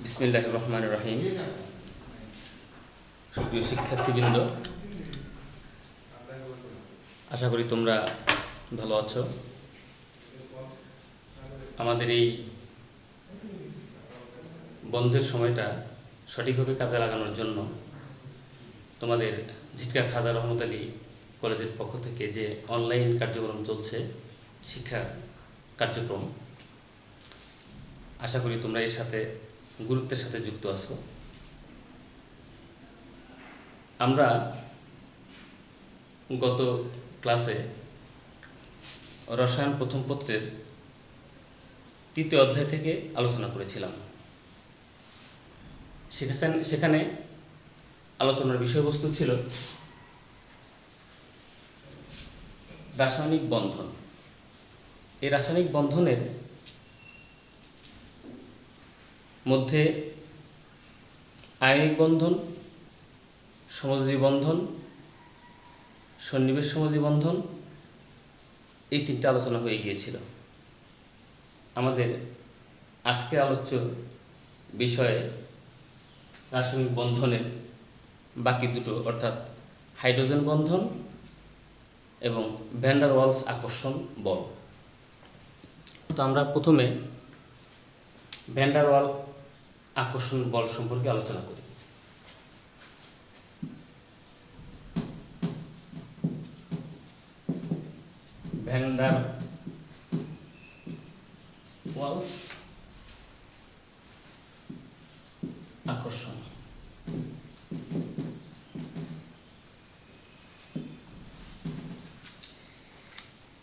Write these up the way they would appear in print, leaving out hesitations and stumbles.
বিসমিল্লাহির রহমানির রহিম। সুপ্রিয় শিক্ষার্থীবৃন্দ, আশা করি তোমরা ভালো আছো। আমাদের এই বন্ধের সময়টা সঠিকভাবে কাজে লাগানোর জন্য তোমাদের ঝিটকা খাজা রহমত আলী কলেজের পক্ষ থেকে যে অনলাইন কার্যক্রম চলছে, শিক্ষা কার্যক্রম, আশা করি তোমরা এর সাথে গুরুত্বের সাথে যুক্ত আছো। আমরা গত ক্লাসে রসায়ন প্রথম পত্রের 3য় অধ্যায় থেকে আলোচনা করেছিলাম। সেখানে আলোচনার বিষয়বস্তু ছিল রাসায়নিক বন্ধন। এই রাসায়নিক বন্ধনের মধ্যে আয়নিক বন্ধন, সমযোজী বন্ধন, সন্নিবেশ সমযোজী বন্ধন, এই 3টা আলোচনা হয়ে গিয়েছিল। আমাদের আজকের আলোচ্য বিষয়ে রাসায়নিক বন্ধনের বাকি দুটো, অর্থাৎ হাইড্রোজেন বন্ধন এবং ভ্যান ডার ওয়ালস আকর্ষণ বল। তো আমরা প্রথমে ভ্যান ডার ওয়াল আকর্ষণ বল সম্পর্কে আলোচনা করি। ভ্যান ডার ওয়ালস আকর্ষণ।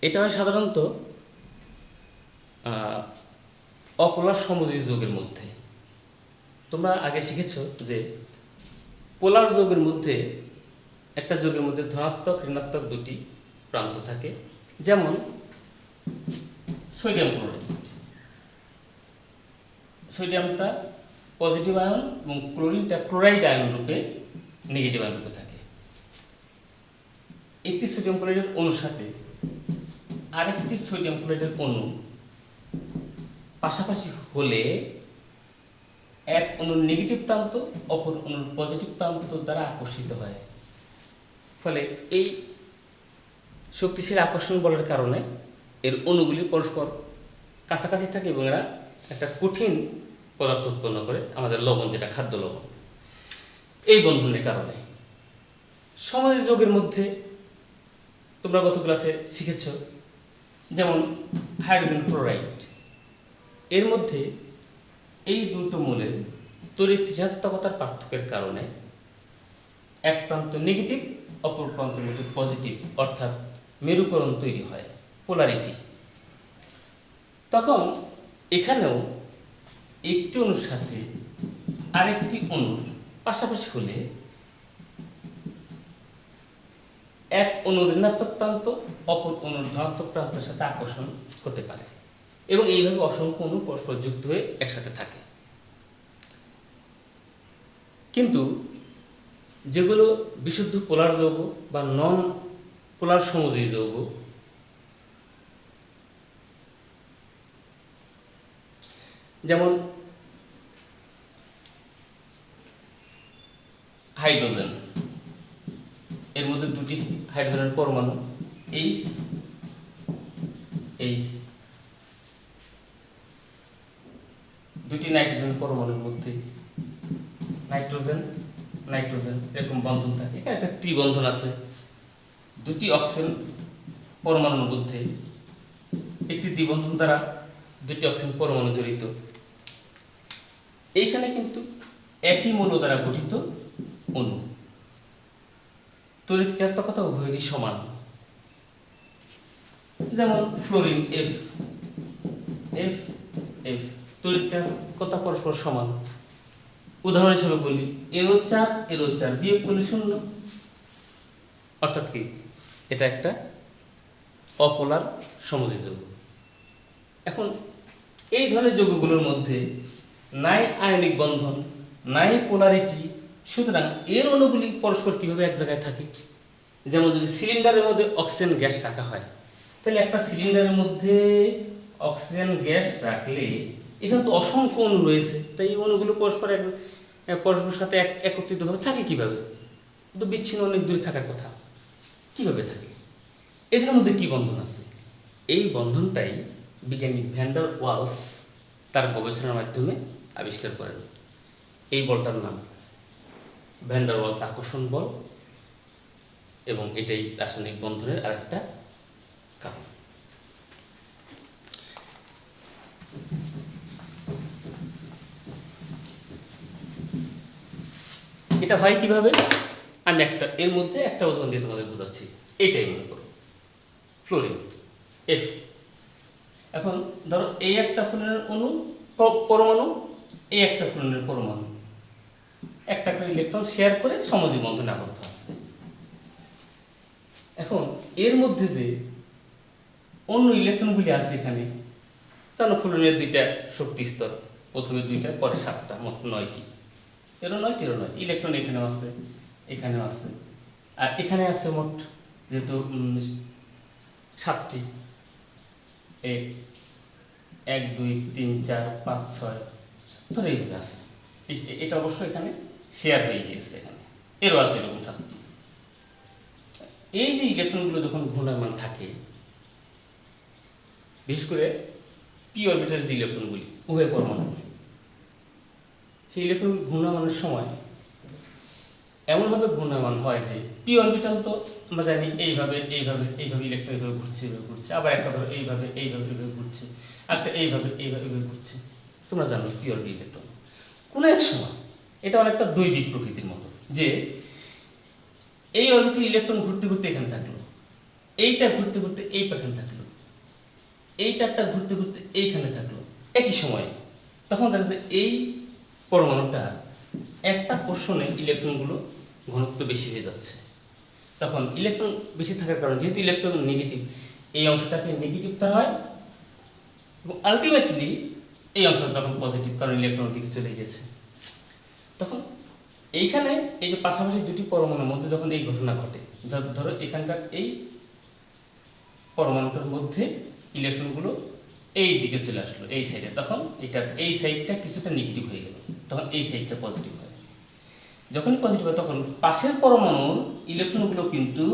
এটা হয় সাধারণত অপোলার সমযোজী যৌগের মধ্যে। তোমরা আগে শিখেছো যে পোলার যৌগের মধ্যে, একটা যৌগের মধ্যে ধনাত্মক ঋণাত্মক দুটি প্রান্ত থাকে, যেমন সোডিয়াম ক্লোরাইড। সোডিয়ামটা পজিটিভ আয়ন এবং ক্লোরিনটা ক্লোরাইড আয়ন রূপে, নেগেটিভ আয়ন রূপে থাকে। একটি সোডিয়াম ক্লোরাইডের অণুর সাথে আরেকটি সোডিয়াম ক্লোরাইডের অণু পাশাপাশি হলে এক অণুর নেগেটিভ প্রান্ত অপর অণুর পজিটিভ প্রান্ত দ্বারা আকর্ষিত হয়। ফলে এই শক্তিশালী আকর্ষণ বলের কারণে এর অণুগুলি পরস্পর কাছাকাছি থাকে এবং এরা একটা কঠিন পদার্থ উৎপন্ন করে, আমাদের লবণ, যেটা খাদ্য লবণ। এই বন্ধনের কারণে সমযোজী যৌগের মধ্যে তোমরা গত ক্লাসে শিখেছ, যেমন হাইড্রোজেন ক্লোরাইড, এর মধ্যে এই দুটো মূলের তড়িৎ ঋণাত্মকতার পার্থক্যের কারণে এক প্রান্ত নেগেটিভ, অপর প্রান্তের মধ্যে পজিটিভ, অর্থাৎ মেরুকরণ তৈরি হয়, পোলারিটি। তখন এখানেও একটি অণুর সাথে আরেকটি অণুর পাশাপাশি হলে এক অণুর ঋণাত্মক প্রান্ত অপর অণুর ধনাত্মক প্রান্তের সাথে আকর্ষণ হতে পারে এবং এইভাবে অসংখ্য অণু পরস্পর যুক্ত হয়ে একসাথে থাকে। কিন্তু যেগুলো বিশুদ্ধ পোলার যৌগ বা নন পোলার সমযোজী যৌগ, যেমন হাইড্রোজেন, এর মধ্যে দুটি হাইড্রোজেনের পরমাণু H, দুটি নাইট্রোজেনের পরমাণুর মধ্যে নাইট্রোজেন এরকম বন্ধন থাকে। এখানে একটা ত্রিবন্ধন আছে, দুটি অক্সিজেন পরমাণুর মধ্যে একটি দ্বিবন্ধন দ্বারা দুটি অক্সিজেন পরমাণু জড়িত। এইখানে কিন্তু একই মৌল দ্বারা গঠিত অণু, তড়িৎ ঋণাত্মকতা উভয়েরই সমান। যেমন ফ্লোরিন F, তড়িৎ ঋণাত্মকতা পরস্পর সমান। উদাহরণ হিসেবে বলি, এরও 4 বিয়োগ করলে 0, অর্থাৎ কি এটা একটা অপোলার সমযোজী যৌগ। এখন এই ধরনের যৌগগুলোর মধ্যে নাই আয়নিক বন্ধন, নাই পোলারিটি, সুতরাং এর অণুগুলি পরস্পর কিভাবে এক জায়গায় থাকে? যেমন যদি সিলিন্ডারের মধ্যে অক্সিজেন গ্যাস রাখা হয়, তাহলে একটা সিলিন্ডারের মধ্যে অক্সিজেন গ্যাস রাখলে এখানে তো অসংখ্য অণু রয়েছে, তাই এই অণুগুলো পরস্পরের সাথে একত্রিতভাবে থাকে কিভাবে? তো বিচ্ছিন্ন অনেক দূরে থাকার কথা, কিভাবে থাকে? এদের মধ্যে কি বন্ধন আছে? এই বন্ধনটাই বিজ্ঞানী ভ্যান ডার ওয়ালস তার গবেষণার মাধ্যমে আবিষ্কার করেন। এই বলটার নাম ভ্যান ডার ওয়ালস আকর্ষণ বল, এবং এটাই রাসায়নিক বন্ধনের আরেকটা কারণ। এটা হয় কিভাবে? আমি এর মধ্যে একটা উদাহরণ দিয়ে তোমাদের বোঝাচ্ছি। এইটাই মনে করো ফ্লোরিন এফ। এখন ধরো এই একটা ফ্লোরিনের অণু পরমাণু, এই একটা ফ্লোরিনের পরমাণু একটা করে ইলেকট্রন শেয়ার করে সমযোজী বন্ধনে আবদ্ধ আছে। এখন এর মধ্যে যে অন্য ইলেকট্রনগুলি আছে এখানে, জানো ফ্লোরিনের দুইটা শক্তি স্তর, প্রথমে দুইটা পরে সাতটা, মোট 9টি। এরও 9টি ইলেকট্রন এখানেও আছে, এখানেও আছে, আর এখানে আছে মোট যেহেতু 7টি, 1 2 3 4 5 6 ধরে এইভাবে আছে। এটা অবশ্য এখানে শেয়ার হয়ে গিয়েছে, এখানে এরও আছে এরকম 7টি। এই যে ইলেকট্রনগুলো যখন ঘূর্ণায়মান থাকে, বিশেষ করে পি অরবিটালের যে ইলেকট্রনগুলি উভয় পরমাণু, সেই ইলেকট্রন ঘূর্ণায়মানের সময় এমনভাবে ঘূর্ণায়মান হয় যে পি অরবিটাল তো আমরা জানি এইভাবে এইভাবে এইভাবে ইলেকট্রন এইভাবে ঘুরছে, এইভাবে ঘুরছে, আবার একটা ধরো এইভাবে এইভাবে এইভাবে ঘুরছে, একটা এইভাবে এইভাবে এইভাবে ঘুরছে। তোমরা জানো পি অরবিটাল ইলেকট্রন কোনো এক সময় এটা অনেকটা দৈবিক প্রকৃতির মতো, যে এই অরবিটাল ইলেকট্রন ঘুরতে ঘুরতে এখানে থাকলো, এইটা ঘুরতে ঘুরতে এই পাখানে থাকলো, এইটারটা ঘুরতে ঘুরতে এইখানে থাকলো একই সময়ে। তখন দেখা যায় এই পরমাণুটা একটা পোর্শনে ইলেকট্রনগুলো ঘনত্ব বেশি হয়ে যাচ্ছে। তখন ইলেকট্রন বেশি থাকার কারণে, যেহেতু ইলেকট্রন নেগেটিভ, এই অংশটাকে নেগেটিভ ধরা হয়, এবং আলটিমেটলি এই অংশটা তখন পজিটিভ, কারণ ইলেকট্রনের দিকে চলে গেছে। তখন এইখানে এই যে পাশাপাশি দুটি পরমাণুর মধ্যে যখন এই ঘটনা ঘটে, ধরো এখানকার এই পরমাণুটার মধ্যে ইলেকট্রনগুলো এই দিকে চলে আসলো, এই সাইডে, তখন এই সাইডটা কিছুটা নেগেটিভ হয়ে গেল, তখন এই সাইডটা পজিটিভ হয়। যখন পজিটিভ হয় তখন পাশের পরমাণুর ইলেকট্রনগুলো কিন্তু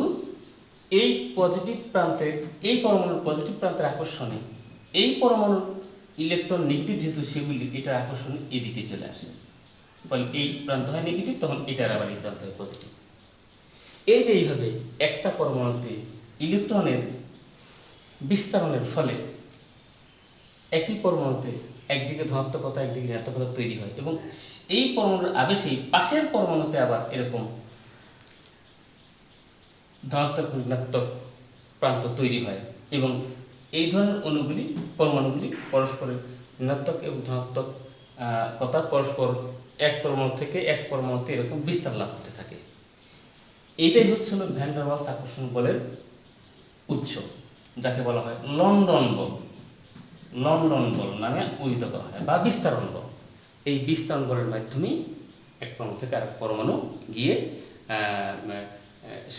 এই পজিটিভ প্রান্তের, এই পরমাণুর পজিটিভ প্রান্তের আকর্ষণে এই পরমাণুর ইলেকট্রন নেগেটিভ যেহেতু, সেগুলি এটার আকর্ষণে এদিকে চলে আসে, ফলে এই প্রান্ত হয় নেগেটিভ, তখন এটার আবার এই প্রান্ত হয় পজিটিভ। এই যে এইভাবে একটা পরমাণুতে ইলেকট্রনের বিস্তারণের ফলে একই পরমাণুতে একদিকে ধনাত্মকতা একদিকে ঋণাত্মকতা তৈরি হয়, এবং এই পরমাণুর আবেশেই পাশের পরমাণুতে আবার এরকম ধনাত্মক ঋণাত্মক প্রান্ত তৈরি হয়, এবং এই ধরনের অণুগুলি পরমাণুগুলি পরস্পরের ঋণাত্মক এবং ধনাত্মক কথা পরস্পর এক পরমাণু থেকে এক পরমাণুতে এরকম বিস্তার লাভ করতে থাকে। এইটাই হচ্ছে ভ্যান ডার ওয়ালস আকর্ষণ বলের উৎস, যাকে বলা হয় লন্ডন বল। লন্ডন বল নামে অভিহিত করা হয়, বা বিস্তারণ বল। এই বিস্তারণ বলের মাধ্যমেই এক পরমাণু থেকে আরেক পরমাণু গিয়ে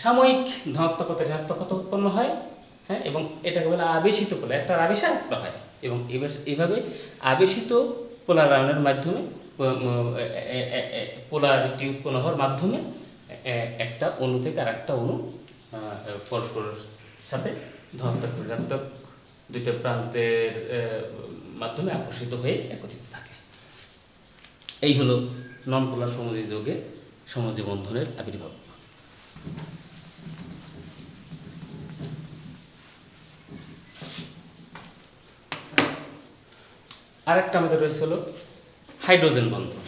সাময়িক ধনাত্মকতা ঋণাত্মকতা উৎপন্ন হয়, হ্যাঁ, এবং এটাকে বলে আবেশিত পোলার, একটা আবেশা একটা হয়, এবং এইভাবে আবেশিত পোলারায়নের মাধ্যমে পোলারিটি উৎপন্ন হওয়ার মাধ্যমে একটা অণু থেকে আরেকটা অণু পরস্পরের সাথে ধনাত্মক ঋণাত্মক দুইটা প্রান্তের মাধ্যমে আকর্ষিত হয়ে একত্রিত থাকে। এই হলো নন পোলার সমযোজী যৌগের সমযোজী বন্ধনের আবির্ভাব। আরেকটা আমাদের রয়েছে হলো হাইড্রোজেন বন্ধন।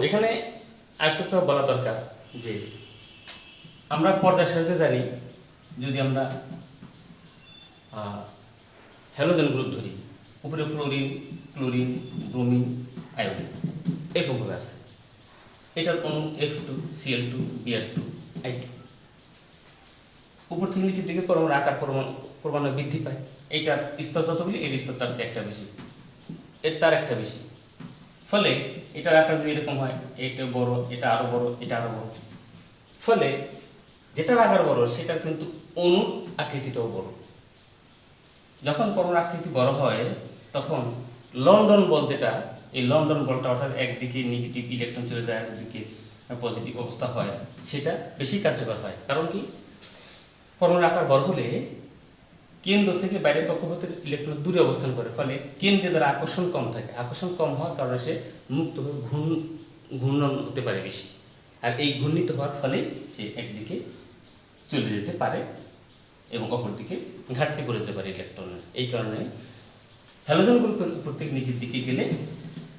এখানে আরেকটু কথা বলা দরকার যে আমরা পর্যায়ের সাথে জানি, যদি আমরা হ্যালোজেন গ্রুপ ধরি, উপরে ফ্লোরিন, ক্লোরিন, ব্রোমিন, আয়োডিন এরকমভাবে আছে। এটার অণু F2Cl2 Br2 I2। উপর থেকে নিচের দিকে পরমাণুর আকার ক্রমান্বয়ে বৃদ্ধি পায়। এইটার স্তর যতগুলি, এর স্তর তার চেয়ে একটা বেশি, এর তার একটা বেশি, ফলে এটার আকার যদি এরকম হয়, এটা বড়, এটা আরো বড়, এটা আরো বড়, ফলে যেটার আকার বড় সেটার কিন্তু অণুর আকৃতিটাও বড়। যখন পরমাণুর আকৃতি বড় হয় তখন লন্ডন বল যেটা, এই লন্ডন বলটা অর্থাৎ একদিকে নেগেটিভ ইলেকট্রন চলে যায় একদিকে পজিটিভ অবস্থা হয়, সেটা বেশি কার্যকর হয়। কারণ কি, পরমাণুর আকার বড় হলে কেন্দ্র থেকে বাইরের কক্ষপথের ইলেকট্রন দূরে অবস্থান করে, ফলে কেন্দ্রে দ্বারা আকর্ষণ কম থাকে। আকর্ষণ কম হওয়ার কারণে সে মুক্তভাবে ঘূর্ণন হতে পারে বেশি, আর এই ঘূর্ণিত হওয়ার ফলে সে একদিকে চলে যেতে পারে এবং অপরদিকে ঘাটতি করে দিতে পারে ইলেকট্রনের। এই কারণে হ্যালোজেন গ্রুপের উপর থেকে নিচের দিকে গেলে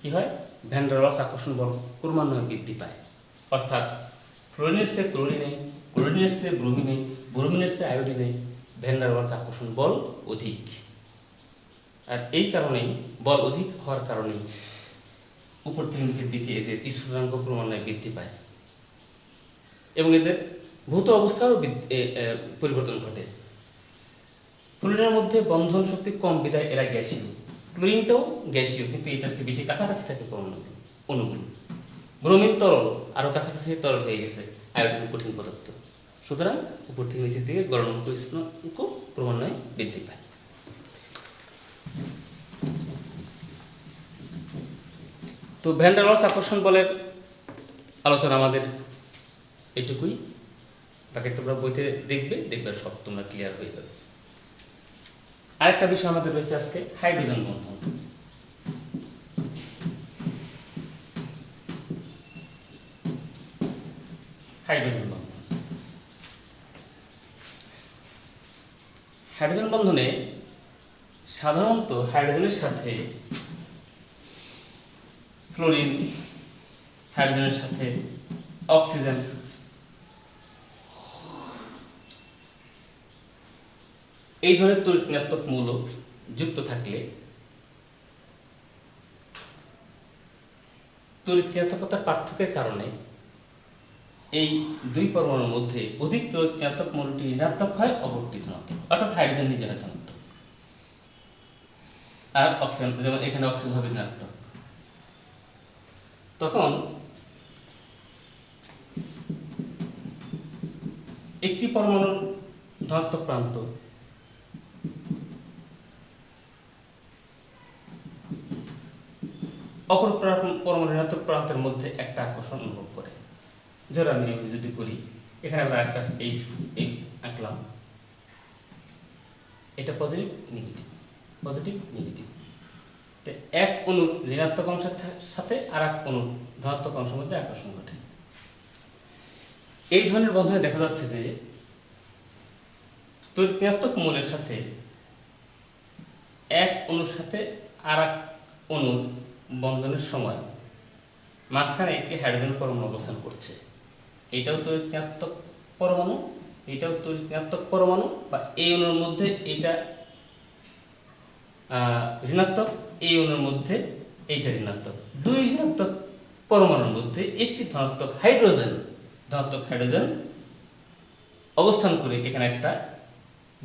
কি হয়, ভ্যান ডার ওয়ালস আকর্ষণ বল ক্রমান্বয়ে বৃদ্ধি পায়। অর্থাৎ ফ্লোরিনের চেয়ে ক্লোরিনে, ক্লোরিনের চেয়ে ব্রোমিনে, ব্রোমিনের চেয়ে আয়োডিনে ভ্যান ডার ওয়ালস আকর্ষণ বল অধিক। আর এই কারণেই বল অধিক হওয়ার কারণে উপর থেকে নিচের দিকে এদের স্ফুটনাঙ্ক ক্রমান্বয়ে বৃদ্ধি পায় এবং এদের ভৌত অবস্থারও পরিবর্তন ঘটে। ফ্লোরিনের মধ্যে বন্ধন শক্তি কম বিধায় এরা গ্যাসীয়, ক্লোরিনটাও গ্যাসীয় কিন্তু এটার চেয়ে বেশি কাছাকাছি থাকে অণুগুলো। ব্রোমিন তরল, আরও কাছাকাছি তরল হয়ে গেছে, আয়োডিন কঠিন পদার্থ। সুতরাং উপর থেকে নিচের দিকে গলনাঙ্ক স্ফুটনাঙ্ক ক্রমান্বয়ে বৃদ্ধি পায়। তো ভ্যান ডার ওয়ালস আকর্ষণ বলের আলোচনা আমাদের এটুকুই। বাকি তোমরা বইতে দেখবে সব তোমরা ক্লিয়ার হয়ে যাবে। আরেকটা বিষয় আমাদের রয়েছে আজকে, হাইড্রোজেন বন্ধন। হাইড্রোজেন বন্ধন, হাইড্রোজেন বন্ধনে সাধারণত হাইড্রোজেনের সাথে ফ্লোরিন, হাইড্রোজেনের সাথে অক্সিজেন, এই ধরনের তড়িৎ ঋণাত্মক মৌল যুক্ত থাকলে তড়িৎ ঋণাত্মকতার পার্থক্যের কারণে এই দুই পরমাণুর মধ্যে অধিক তড়িৎ ঋণাত্মক মৌলটি ঋণাত্মক হয়, অপরটি ধনাত্মক। অর্থাৎ হাইড্রোজেন নিজে হয় ধনাত্মক আর অক্সিজেন, যেমন এখানে অক্সিজেন হবে ঋণাত্মক। তখন একটি পরমাণুর ধনাত্মক প্রান্ত অপর পরমাণু ঋণাত্মক প্রান্তের মধ্যে একটা আকর্ষণ অনুভব করে। ধরো আমি যদি করি, এখানে আমরা একটা এই আঁকলাম, এটা পজিটিভ নেগেটিভ, পজিটিভ নেগেটিভ। তো এক অণুর ঋণাত্মক অংশের সাথে আর এক অণুর ধনাত্মক অংশের মধ্যে আকর্ষণ ঘটে। এই ধরনের বন্ধনে দেখা যাচ্ছে যে তড়িৎ ঋণাত্মক মৌলের সাথে এক অণুর সাথে আর এক অণুর বন্ধনের সময় মাঝখানে একটি হাইড্রোজেন পরমাণু অবস্থান করছে। এইটাও তড়িৎ ঋণাত্মক পরমাণু, এইটাও তড়িৎ ঋণাত্মক পরমাণু, বা এই অণুর মধ্যে এইটা ঋণাত্মক, এই অণুর মধ্যে এইটা ঋণাত্মক। দুই ঋণাত্মক পরমাণুর মধ্যে একটি ধনাত্মক হাইড্রোজেন অবস্থান করে এখানে একটা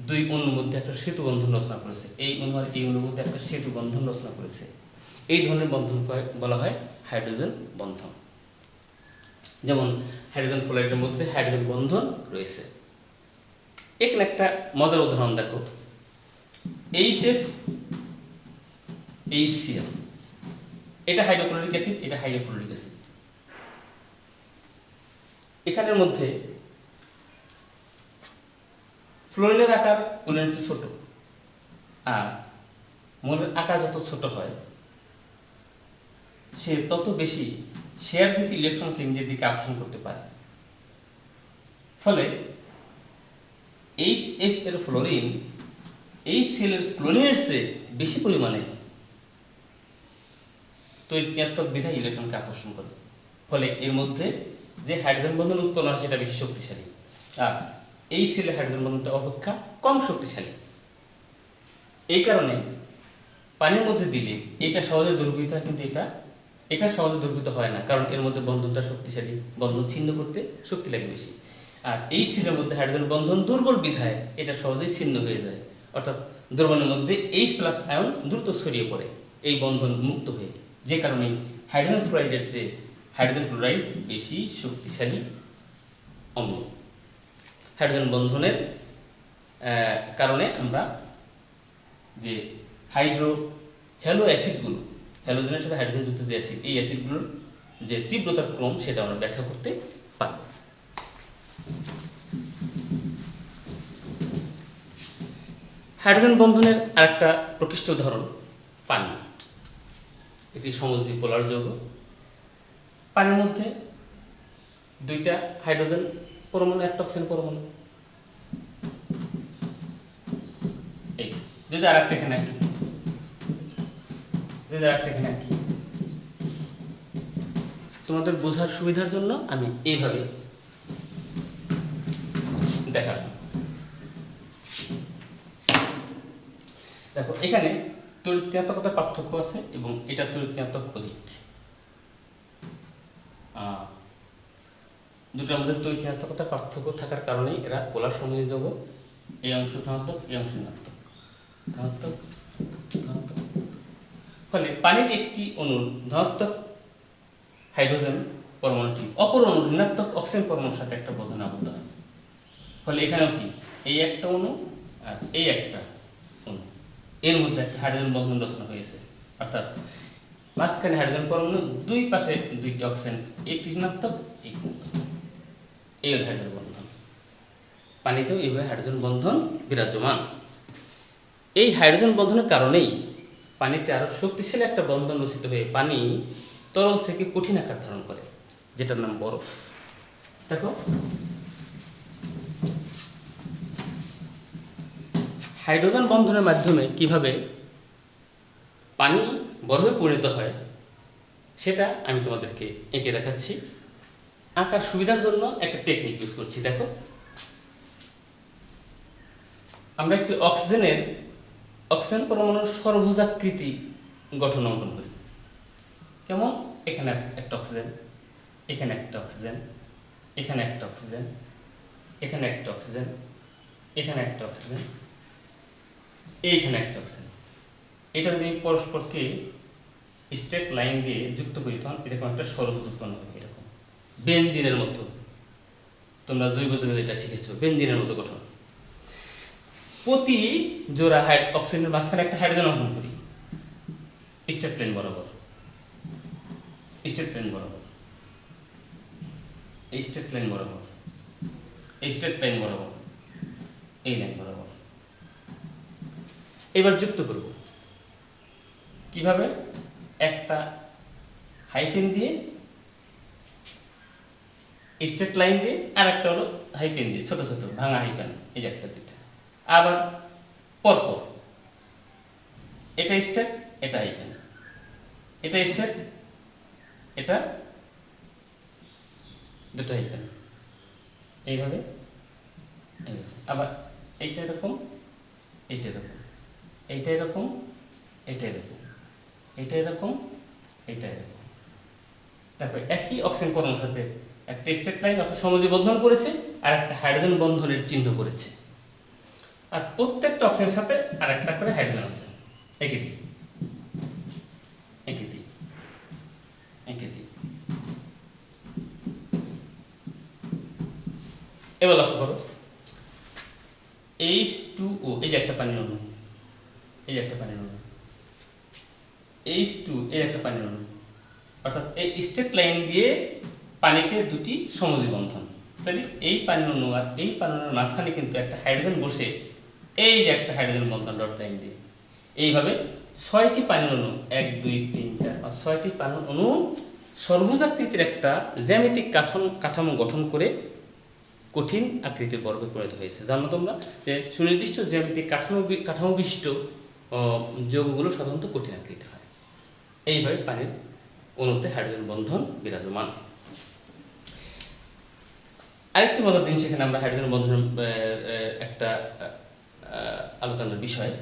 দুই অণুর মধ্যে একটা সেতু বন্ধন রচনা করেছে। এই অণু আর এই অণুর মধ্যে একটা সেতু বন্ধন রচনা করেছে। এই ধরনের বন্ধন বলা হয় হাইড্রোজেন বন্ধন। যেমন হাইড্রোজেন ফ্লোরাইডের মধ্যে হাইড্রোজেন বন্ধন রয়েছে। এখানে একটা মজার উদাহরণ দেখো, HCl, এটা হাইড্রোক্লোরিক অ্যাসিড, এটা হাইড্রোফ্লোরিক অ্যাসিড। এখানের মধ্যে ফ্লোরিনের আকার ক্লোরিনের চেয়ে ছোট, আর মৌলের আকার যত ছোট হয় সে তত বেশি শেয়ারকৃত ইলেকট্রনকে নিজের দিকে আকর্ষণ করতে পারে। ফলে HF এর ফ্লোরিন HCl এর ক্লোরিনের চেয়ে বেশি পরিমাণে তড়িৎ ঋণাত্মক বিধায় ইলেকট্রনকে আকর্ষণ করে। ফলে এর মধ্যে যে হাইড্রোজেন বন্ধন উৎপন্ন হয় সেটা বেশি শক্তিশালী, আর HCl এর হাইড্রোজেন বন্ধনটা অপেক্ষা কম শক্তিশালী। এই কারণে পানির মধ্যে দিলে এটা সহজে দ্রবীভূত হয়, কিন্তু এটা সহজে দ্রবীভূত হয় না, কারণ এর মধ্যে বন্ধনটা শক্তিশালী, বন্ধন ছিন্ন করতে শক্তি লাগে বেশি। আর HCl এর মধ্যে হাইড্রোজেন বন্ধন দুর্বল বিধায় এটা সহজেই ছিন্ন হয়ে যায়। অর্থাৎ দ্রবণের মধ্যে H+ আয়ন দ্রুত ছড়িয়ে পড়ে এই বন্ধন মুক্ত হয়ে, যে কারণে হাইড্রোজেন ফ্লোরাইডের চেয়ে হাইড্রোজেন ক্লোরাইড বেশি শক্তিশালী অম্ল। হাইড্রোজেন বন্ধনের কারণে আমরা যে হ্যালো অ্যাসিডগুলো, হ্যালোজেনের সাথে হাইড্রোজেন যুক্ত যে অ্যাসিড, এই অ্যাসিডগুলোর যে তীব্রতার ক্রম সেটা আমরা ব্যাখ্যা করতে পারব। হাইড্রোজেন বন্ধনের আরেকটা প্রকৃষ্ট উদাহরণ পানি। এটি সমযোজী পোলার যৌগ। পানির মধ্যে দুইটা হাইড্রোজেন পরমাণু, একটা অক্সিজেন পরমাণু, এই যদি আরেকটা এখানে আঁকি, যদি আরেকটা এখানে আঁকি, তোমাদের বোঝার সুবিধার জন্য আমি এইভাবে দেখালাম। দেখো এখানে তড়িৎ ঋণাত্মকতার পার্থক্য আছে এবং এটা তড়িৎ ঋণাত্মক অধিক। দুটোর মধ্যে তড়িৎ ঋণাত্মকতার পার্থক্য থাকার কারণেই এরা পোলার সমযোজী যৌগ। এই অংশ ধনাত্মক, এই অংশ ঋণাত্মক, ধনাত্মক ধনাত্মক। ফলে পানির একটি অণুর ধনাত্মক হাইড্রোজেন পরমাণুটি অপর অণুর ঋণাত্মক অক্সিজেন পরমাণুর সাথে একটা বন্ধনে আবদ্ধ হয়। ফলে এখানেও কি এই একটা অণু আর এই একটা অণু, এর মধ্যে একটা হাইড্রোজেন বন্ধন রচনা হয়েছে। অর্থাৎ মাঝখানে হাইড্রোজেন পরমাণু, দুই পাশে দুইটি অক্সিজেন, একটি ঋণাত্মক, একটি ঋণাত্মক, এই হল হাইড্রোজেন বন্ধন। পানিতেও এইভাবে হাইড্রোজেন বন্ধন বিরাজমান। এই হাইড্রোজেন বন্ধনের কারণেই পানিতে আরো শক্তিশালী একটা বন্ধন রচিত হয়ে পানি তরল থেকে কঠিন আকার ধারণ করে, যেটার নাম বরফ। দেখো হাইড্রোজেন বন্ধনের মাধ্যমে কিভাবে পানি বরফে পরিণত হয় সেটা আমি তোমাদেরকে এঁকে দেখাচ্ছি। আঁকার সুবিধার জন্য একটা টেকনিক ইউজ করছি। দেখো আমরা একটি অক্সিজেন পরমাণুর ষড়ভুজাকৃতি গঠন অঙ্কন করি। কেমন? এখানে একটা অক্সিজেন, এখানে একটা অক্সিজেন, এখানে একটা অক্সিজেন, এখানে একটা অক্সিজেন, এখানে একটা অক্সিজেন, এইখানে একটা অক্সিজেন। এটা যদি পরস্পরকে স্ট্রেট লাইন দিয়ে যুক্ত করি তখন এরকম একটা ষড়ভুজ উৎপন্ন হবে, এরকম বেনজিনের মতো। তোমরা জৈব যৌগে যেটা শিখেছো, বেনজিনের মতো গঠন। প্রতি জোড়া অক্সিজেনের মাঝখানে একটা হাইড্রোজেন অঙ্কন করি, স্ট্রেট লাইন বরাবর, স্ট্রেট লাইন বরাবর, এই স্ট্রেট লাইন বরাবর, এই স্ট্রেট লাইন বরাবর, এই লাইন বরাবর। এবার যুক্ত করব কিভাবে? একটা হাইপেন দিয়ে, স্ট্রেট লাইন দিয়ে, আর একটা হলো হাইপেন দিয়ে, ছোট ছোট ভাঙা হাইপেন, এই যে একটা দুইটা। আবার পরপর, এটা স্ট্রেট, এটা হাইপেন, এটা স্ট্রেট, এটা দুটো হাইপেন, এইভাবে। আবার এইটা এরকম, এইটা এরকম, এইটা এরকম, এইটা এরকম, এইটা এরকম, এইটা এরকম। দেখো একই অক্সিজেন পরমাণুর সাথে একটা স্ট্রেট লাইন অর্থাৎ সমযোজী বন্ধন করেছে আর একটা হাইড্রোজেন বন্ধনের চিহ্ন করেছে। আর প্রত্যেকটা অক্সিজেনের সাথে আর একটা করে হাইড্রোজেন আছে। একে দিই, একে দিই, একে দিই। এবার লক্ষ্য করো H2O, এই যে একটা পানির অণু, এই যে একটা পানির অণু, H2, এই একটা পানির অণু। অর্থাৎ এই স্ট্রেট লাইন দিয়ে পানিতে দুটি সমযোজী বন্ধন। তাহলে এই পানির অণু আর এই পানির অণুর মাঝখানে কিন্তু একটা হাইড্রোজেন বসে, এই যে একটা হাইড্রোজেন বন্ধন ডট লাইন দিয়ে, এইভাবে 6টি পানির অণু, 1 2 3 4 5 6টি পানির অণু ষড়ভুজাকৃতির একটা জ্যামিতিক কাঠামো গঠন করে কঠিন আকৃতির বরফে পরিণত হয়েছে। জানো তোমরা যে সুনির্দিষ্ট জ্যামিতিক কাঠামো বিশিষ্ট যৌগগুলো সাধারণত কঠিন আকৃতি হয়। এইভাবে পানির অণুতে হাইড্রোজেন বন্ধন বিরাজমান। আরেকটি মজার জিনিস এখানে আমরা হাইড্রোজেন বন্ধনের একটা আলোচনার বিষয়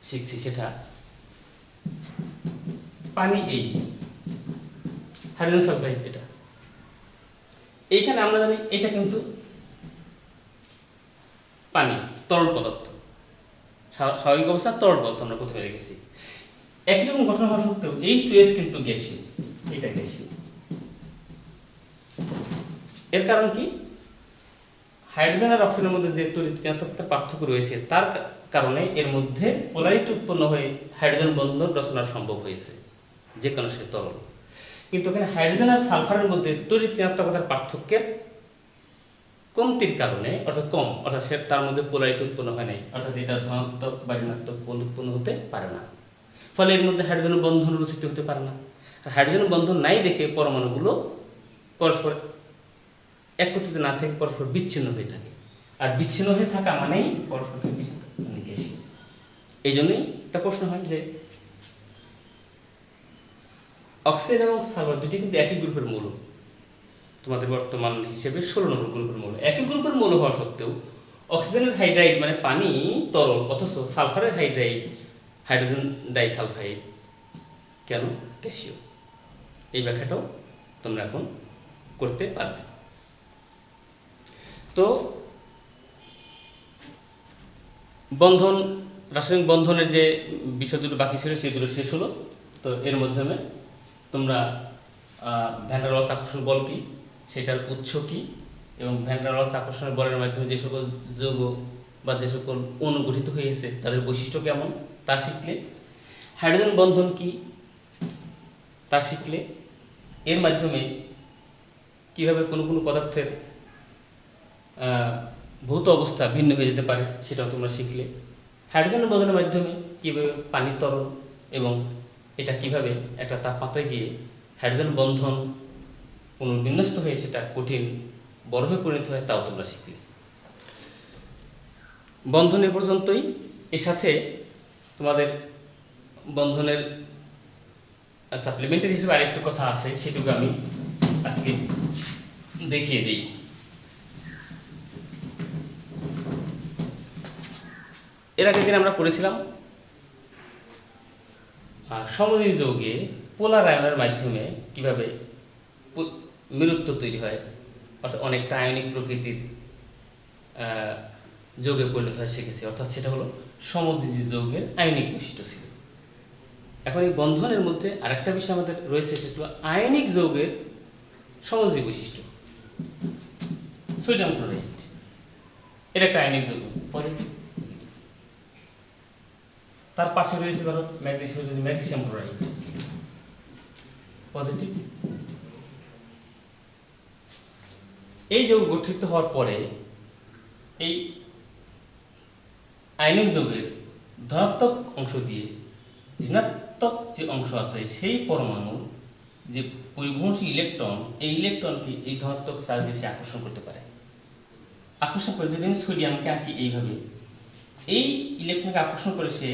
শিখছি, সেটা পানি। এই হাইড্রোজেন সালফাইড, এটা এইখানে আমরা জানি এটা কিন্তু পানি, তরল পদার্থ, স্বাভাবিক অবস্থা তরল পদার্থ আমরা প্রথমে রেখেছি। একই রকম গঠন হওয়া সত্ত্বেও H2S কিন্তু গ্যাসীয়, এটা গ্যাসীয়। এর কারণ কি? হাইড্রোজেন আর অক্সিজেনের মধ্যে যে তড়িৎ ঋণাত্মকতার পার্থক্য রয়েছে তার কারণে এর মধ্যে পোলারিটি উৎপন্ন হয়ে হাইড্রোজেন বন্ধন রচনা সম্ভব হয়েছে যে কোনো সে তরল। কিন্তু এখানে হাইড্রোজেন আর সালফারের মধ্যে তড়িৎ ঋণাত্মকতার পার্থক্যের কমতির কারণে অর্থাৎ কম, অর্থাৎ তার মধ্যে পোলারিটি উৎপন্ন হয় নাই, অর্থাৎ এটা ধনাত্মক বা ঋণাত্মক বল উৎপন্ন হতে পারে না। ফলে এর মধ্যে হাইড্রোজেন বন্ধন রচিত হতে পারে না। আর হাইড্রোজেন বন্ধন নাই দেখে পরমাণুগুলো পরস্পর একত্রিত না থেকে পরস্পর বিচ্ছিন্ন হয়ে থাকে। আর বিচ্ছিন্ন হয়ে থাকা মানেই পরস্পর মানে গ্যাসীয়। এই জন্যই একটা প্রশ্ন হয় যে অক্সিজেন এবং সালফার দুটি কিন্তু একই গ্রুপের মৌল, তোমাদের বর্তমান হিসেবে 16 নম্বর গ্রুপের মৌল। একই গ্রুপের মৌল হওয়া সত্ত্বেও অক্সিজেনের হাইড্রাইড মানে পানি তরল, অথচ সালফারের হাইড্রাইড হাইড্রোজেন ডাইসালফাইড কেন গ্যাসীয়? এই ব্যাখ্যাটাও তোমরা এখন করতে পারবে। তো বন্ধন, রাসায়নিক বন্ধনের যে বিষয় দুটো বাকি ছিল সেই দুটো শেষ হলো। তো এর মাধ্যমে তোমরা ভ্যান ডার ওয়ালস আকর্ষণ বল কি, সেটার উৎস কি, এবং ভ্যান ডার ওয়ালস আকর্ষণের বলের মাধ্যমে যে সকল যৌগ বা যে সকল অণু গঠিত হয়েছে তাদের বৈশিষ্ট্য কেমন তা শিখলে, হাইড্রোজেন বন্ধন কি তা শিখলে, এর মাধ্যমে কিভাবে কোনো কোনো পদার্থের ভৌত অবস্থা ভিন্ন হয়ে যেতে পারে সেটাও তোমরা শিখলে, হাইড্রোজেন বন্ধনের মাধ্যমে কীভাবে পানি তরল এবং এটা কিভাবে একটা তাপমাত্রায় গিয়ে হাইড্রোজেন বন্ধন পুনর্বিন্যস্ত হয়ে সেটা কঠিন বরফে পরিণত হয় তাও তোমরা শিখলে। বন্ধন এ পর্যন্তই। এর সাথে তোমাদের বন্ধনের সাপ্লিমেন্টারি হিসেবে আরেকটু কথা আছে, সেটুকু আমি আজকে দেখিয়ে দিই। এর আগের দিন আমরা পড়েছিলাম সমযোজী যৌগে পোলার আয়নের মাধ্যমে কিভাবে মেরুত্ব তৈরি হয়, অর্থাৎ অনেকটা আয়নিক প্রকৃতির যৌগে পরিণত হয় শিখেছি, অর্থাৎ সেটা হলো সমযোজী যৌগের আয়নিক বৈশিষ্ট্য ছিল। এখন এই বন্ধনের মধ্যে আরেকটা বিষয় আমাদের রয়েছে, সেটা হলো আয়নিক যৌগের সমযোজী বৈশিষ্ট্য। সোডিয়াম ক্লোরাইড এটা একটা আয়নিক যৌগ, পজিটিভ। তার পাশে রয়েছে ধরো ম্যাগনেসিয়াম ক্লোরাইড, পজিটিভ। এই যৌগ গঠিত হওয়ার পরে এই আয়নিক যৌগের ধনাত্মক অংশ দিয়ে ঋণাত্মক যে অংশ আছে সেই পরমাণু যে পরিবহনশীল ইলেকট্রন, এই ইলেকট্রনকে এই ধনাত্মক চার্জে সে আকর্ষণ করতে পারে। আকর্ষণ করে, যদি আমি সোডিয়ামকে আঁকি এইভাবে, এই ইলেকট্রনকে আকর্ষণ করে সে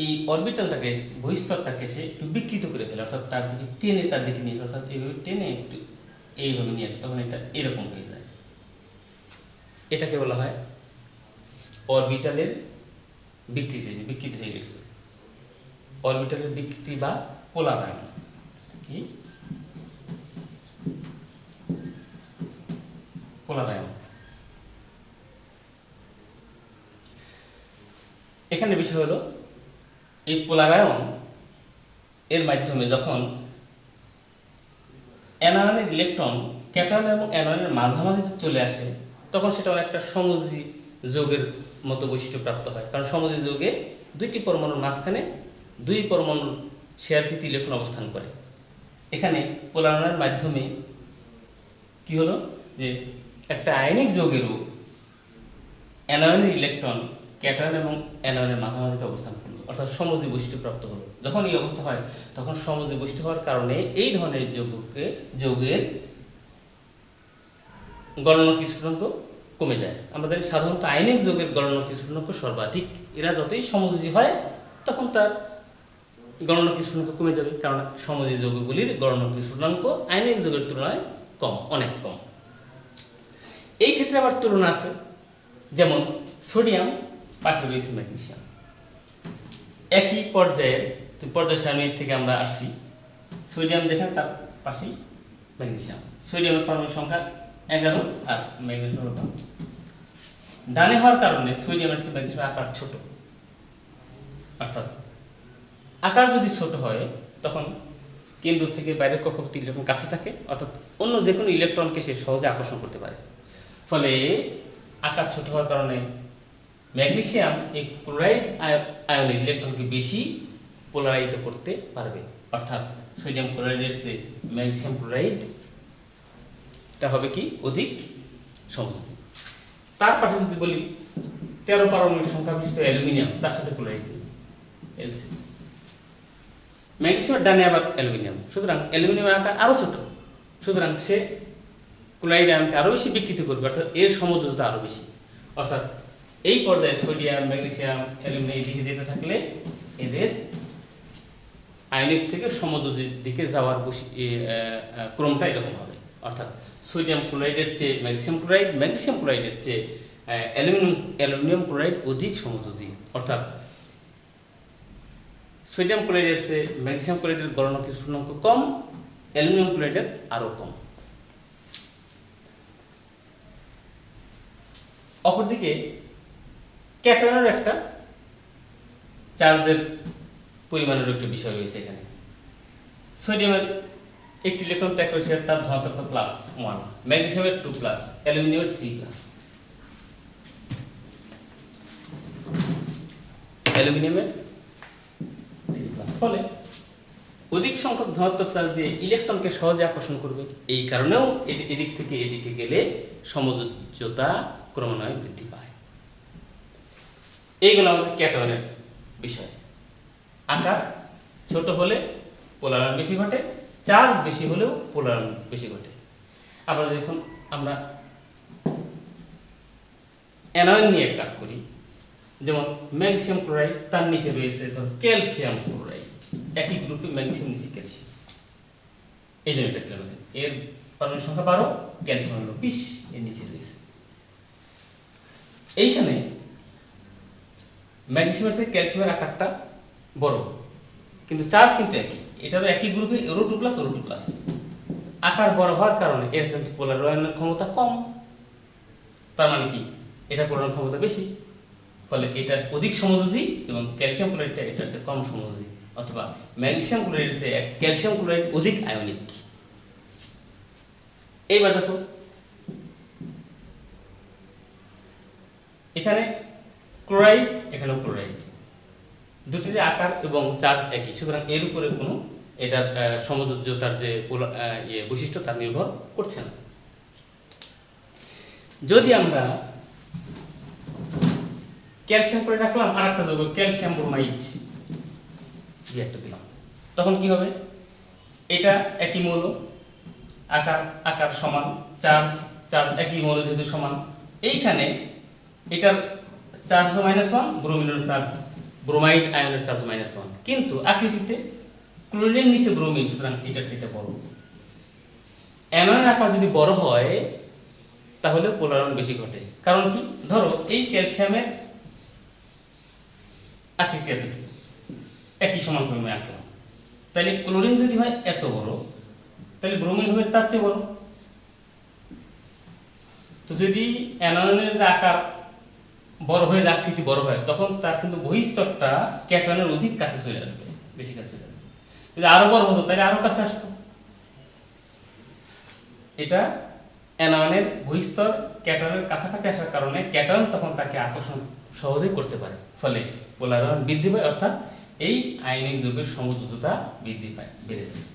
এই অরবিটালটাকে, বহিস্তরটাকে সে একটু বিকৃত করে ফেলে, অর্থাৎ তার দিকে টেনে, তার দিকে নিয়ে, অর্থাৎ এইভাবে টেনে একটু এইভাবে নিয়ে আসে, তখন এটা এরকম হয়ে যায়। এটাকে বলা হয় অরবিটালের বিকৃতি, যে বিকৃত হয়ে গেছে, অরবিটালের বিকৃতি বা পোলার আয়ন। কি পোলার আয়ন? এখানে বিষয় হলো এই পোলার আয়ন এর মাধ্যমে যখন অ্যানায়নের ইলেকট্রন ক্যাটায়ন এবং অ্যানায়নের মাঝামাঝিতে চলে আসে, তখন সেটা অনেকটা সমযোজী যৌগের মতো বৈশিষ্ট্য প্রাপ্ত হয়। কারণ সমযোজী যৌগে দুইটি পরমাণুর মাঝখানে দুই পরমাণুর শেয়ারকৃত ইলেকট্রন অবস্থান করে। এখানে পোলার আয়নের মাধ্যমে কি হলো যে একটা আয়নিক যৌগেরও অ্যানায়নের ইলেকট্রন ক্যাটায়ন এবং অ্যানায়নের মাঝামাঝিতে অবস্থান করলো, অর্থাৎ সমযোজী বৈশিষ্ট্য প্রাপ্ত হলো। যখন এই অবস্থা হয় তখন সমযোজী বৈশিষ্ট্য হওয়ার কারণে এই ধরনের যৌগের গলনাঙ্ক স্ফুটনাঙ্ক কমে যায়। আমরা জানি সাধারণত আয়নিক যৌগের গলনাঙ্ক স্ফুটনাঙ্ক সর্বাধিক, এরা যতই সমযোজী হয় তখন তার গলনাঙ্ক স্ফুটনাঙ্ক কমে যাবে, কারণ সমযোজী যৌগগুলির গলনাঙ্ক স্ফুটনাঙ্ক আয়নিক যৌগের তুলনায় কম, অনেক কম। এই ক্ষেত্রে আবার তুলনা আছে, যেমন সোডিয়াম পাশে রয়েছে ম্যাগনেসিয়াম, একই পর্যায়ের পর্যায় সারণী থেকে আমরা আসছি। সোডিয়াম যেখানে তার পাশেই ম্যাগনেসিয়াম, সোডিয়ামের পারমাণবিক সংখ্যা 11 আর ম্যাগনেসিয়ামের ডানে হওয়ার কারণে সোডিয়ামের চেয়ে ম্যাগনেসিয়ামের আকার ছোট। অর্থাৎ আকার যদি ছোট হয় তখন কেন্দ্র থেকে বাইরের কক্ষপথে ইলেকট্রন কাছে থাকে, অর্থাৎ অন্য যে কোনো ইলেকট্রনকে সে সহজে আকর্ষণ করতে পারে। ফলে আকার ছোট হওয়ার কারণে ম্যাগনেসিয়াম এই ক্লোরাইড আয়নের ইলেকট্রনকে বেশি পোলারাইজড করতে পারবে, অর্থাৎ সোডিয়াম ক্লোরাইডের চেয়ে ম্যাগনেসিয়াম ক্লোরাইড টা হবে কি অধিক সমযোজী। তার পাশে যদি বলি 13 পারমাণবিক সংখ্যা বিশিষ্ট অ্যালুমিনিয়াম, তার সাথে ক্লোরাইড এলসি, ম্যাগনেসিয়ামের ডানে আবার অ্যালুমিনিয়াম, সুতরাং অ্যালুমিনিয়ামের আকার আরো ছোট, সুতরাং সে ক্লোরাইড আয়নকে আরো বেশি বিকৃত করবে, অর্থাৎ এর সমযোজতা আরো বেশি। অর্থাৎ এই পর্যায়ে সোডিয়াম, ম্যাগনেসিয়াম, অ্যালুমিনিয়াম দিকে যেতে থাকলে এদের আয়নিক থেকে সমযোজীর দিকে যাওয়ার ক্রমটা এরকম হবে। অর্থাৎ সোডিয়াম ক্লোরাইডের চেয়ে ম্যাগনেসিয়াম ক্লোরাইড, ম্যাগনেসিয়াম ক্লোরাইডের চেয়ে অ্যালুমিনিয়াম ক্লোরাইড অধিক সমযোজী, অর্থাৎ সোডিয়াম ক্লোরাইডের চেয়ে ম্যাগনেসিয়াম ক্লোরাইডের গলনাঙ্ক স্ফুটনাঙ্ক কম, অ্যালুমিনিয়াম ক্লোরাইডের আরো কম। অপরদিকে ক্যাটায়নের একটা চার্জের পরিমাণের একটা বিষয় রয়েছে এখানে। সোডিয়ামের একটি ইলেকট্রন ত্যাগ করেছে, তার ধনাত্মক +1, ম্যাগনেসিয়ামের 2+, অ্যালুমিনিয়ামের 3+, অ্যালুমিনিয়ামের 3+। ফলে অধিক সংখ্যক ধনাত্মক চার্জ দিয়ে ইলেকট্রনকে সহজে আকর্ষণ করবে, এই কারণেও এদিক থেকে এদিকে গেলে সমযোজ্যতা ক্রমান্বয়ে বৃদ্ধি পায়। এইগুলো আমাদের ক্যাটায়নের বিষয়। আকার ছোট হলে পোলারায়ন বেশি ঘটে, চার্জ বেশি হলেও পোলারায়ন বেশি ঘটে। আবার যখন আমরা অ্যানায়ন নিয়ে কাজ করি, যেমন ম্যাগনেসিয়াম ক্লোরাইড, তার নিচে রয়েছে ধর ক্যালসিয়াম ক্লোরাইড, একই গ্রুপে ম্যাগনেসিয়াম নিচে ক্যালসিয়াম, এই জন্য এটা দিলাম। এর পারমাণবিক সংখ্যা 12, ক্যালসিয়াম হলো 20, এর নিচে রয়েছে। এইখানে ম্যাগনেসিয়ামের চেয়ে ক্যালসিয়ামের আকারটা বড়, কিন্তু চার্জ কিন্তু একই, এটারও একই গ্রুপে, ওরও 2+, ওরও 2+। আকার বড় হওয়ার কারণে এর কিন্তু পোলারায়নের ক্ষমতা কম, তার মানে কি এটা পোলারায়ন ক্ষমতা বেশি, ফলে এটা অধিক সমযোজী এবং ক্যালসিয়াম ক্লোরাইডটা এটার চেয়ে কম সমযোজী, অথবা ম্যাগনেসিয়াম ক্লোরাইডের চেয়ে ক্যালসিয়াম ক্লোরাইড অধিক আয়নিক। এইবার দেখো এখানে ক্লোরাইড, এখানেও ক্লোরাইড, দুটির আকার এবং চার্জ একই, সুতরাং এর উপরে কোনো এটার সমযোজ্যতার যে বৈশিষ্ট্য তার নির্ভর করছে না। যদি আমরা ক্যালসিয়াম করে রাখলাম, আর একটা যৌগ ক্যালসিয়াম ব্রোমাইড দিয়ে একটা দিলাম, তখন কি হবে? এটা একই মৌল, আকার সমান, চার্জ একই মৌল যেহেতু সমান, এইখানে এটার চার্জ -1, ব্রোমিনের চার্জ, ব্রোমাইড আয়নের চার্জ -1, কিন্তু আকৃতিতে ক্লোরিনের নিচে ব্রোমিন, সুতরাং এটার চেয়ে বড়। অ্যানোনের আকার যদি বড় হয় তাহলে পোলারায়ন বেশি ঘটে। কারণ কি? ধরো এই ক্যালসিয়ামের আকৃতি এতটুকু, একই সমান পরিমাণে আঁকলাম, তাহলে ক্লোরিন যদি হয় এত বড়, তাহলে ব্রোমিন হবে তার চেয়ে বড়। তো যদি অ্যানোনের আকার বড় হয়ে, আকৃতি বড় হয়, তখন তার কিন্তু বহিঃস্তরটা ক্যাটায়নের অধিক কাছে চলে আসবে, বেশি কাছে চলে আসবে। যদি আরো বড় হতো তাহলে আরো কাছে আসতো। এটা অ্যানোনের বহিঃস্তর ক্যাটায়নের কাছাকাছি আসার কারণে ক্যাটায়ন তখন তাকে আকর্ষণ সহজেই করতে পারে, ফলে পোলারায়ন বৃদ্ধি পায়, অর্থাৎ এই আয়নিক যৌগের সমযোজ্যতা বৃদ্ধি পায়, বেড়ে যায়।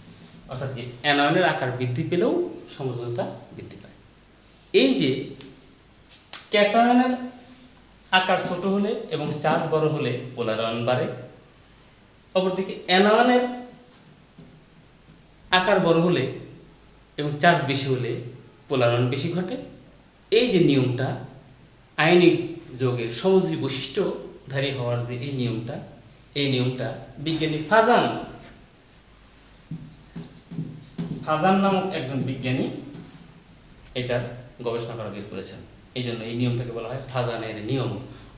অর্থাৎ অ্যানোনের আকার বৃদ্ধি পেলেও সমযোজ্যতা বৃদ্ধি পায়। এই যে ক্যাটায়নের আকার ছোট হলে এবং চার্জ বড় হলে পোলারায়ন বাড়ে, অপরদিকে অ্যানোনের আকার বড় হলে এবং চার্জ বেশি হলে পোলারায়ন বেশি ঘটে। এই যে নিয়মটা, আয়নিক যৌগের সমযোজী বৈশিষ্ট্যধারী হওয়ার যে এই নিয়মটা বিজ্ঞানী ফাজান নামক একজন বিজ্ঞানী এটা গবেষণা করে বের করেছেন। এই জন্য এই নিয়মটাকে বলা হয় ফাজানের নিয়ম,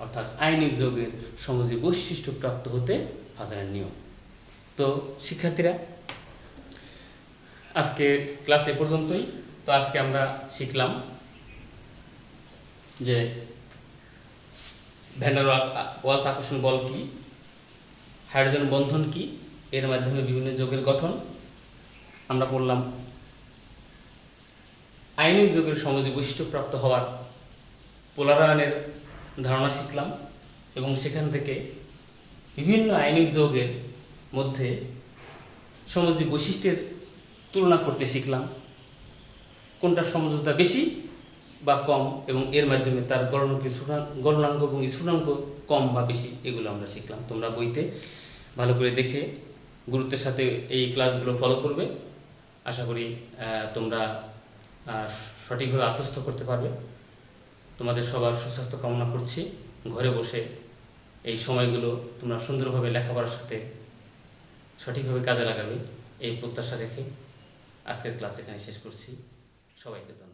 অর্থাৎ আয়নিক যৌগের সমযোজী বৈশিষ্ট্য প্রাপ্ত হতে ফাজানের নিয়ম। তো শিক্ষার্থীরা, আজকে ক্লাস এ পর্যন্তই। তো আজকে আমরা শিখলাম যে ভ্যান ডার ওয়ালস আকর্ষণ বল কি, হাইড্রোজেন বন্ধন কি, এর মাধ্যমে বিভিন্ন যৌগের গঠন। আমরা পড়লাম আয়নিক যৌগের সমযোজী বৈশিষ্ট্য প্রাপ্ত হওয়ার পোলারায়নের ধারণা শিখলাম এবং সেখান থেকে বিভিন্ন আয়নিক যৌগের মধ্যে সমযোজী বৈশিষ্ট্যের তুলনা করতে শিখলাম, কোনটা সমযোজিতা বেশি বা কম এবং এর মাধ্যমে তার গলনাঙ্ক এবং স্ফুটনাঙ্ক কম বা বেশি এগুলো আমরা শিখলাম। তোমরা বইতে ভালো করে দেখে গুরুত্বের সাথে এই ক্লাসগুলো ফলো করবে। আশা করি তোমরা সঠিকভাবে আত্মস্থ করতে পারবে। তোমাদের সবার সুস্বাস্থ্য কামনা করছি। ঘরে বসে এই সময়গুলো তোমরা সুন্দরভাবে লেখাপড়ার সাথে সঠিকভাবে কাজে লাগাবে এই প্রত্যাশা রেখে আজকের ক্লাস এখানে শেষ করছি। সবাইকে ধন্যবাদ।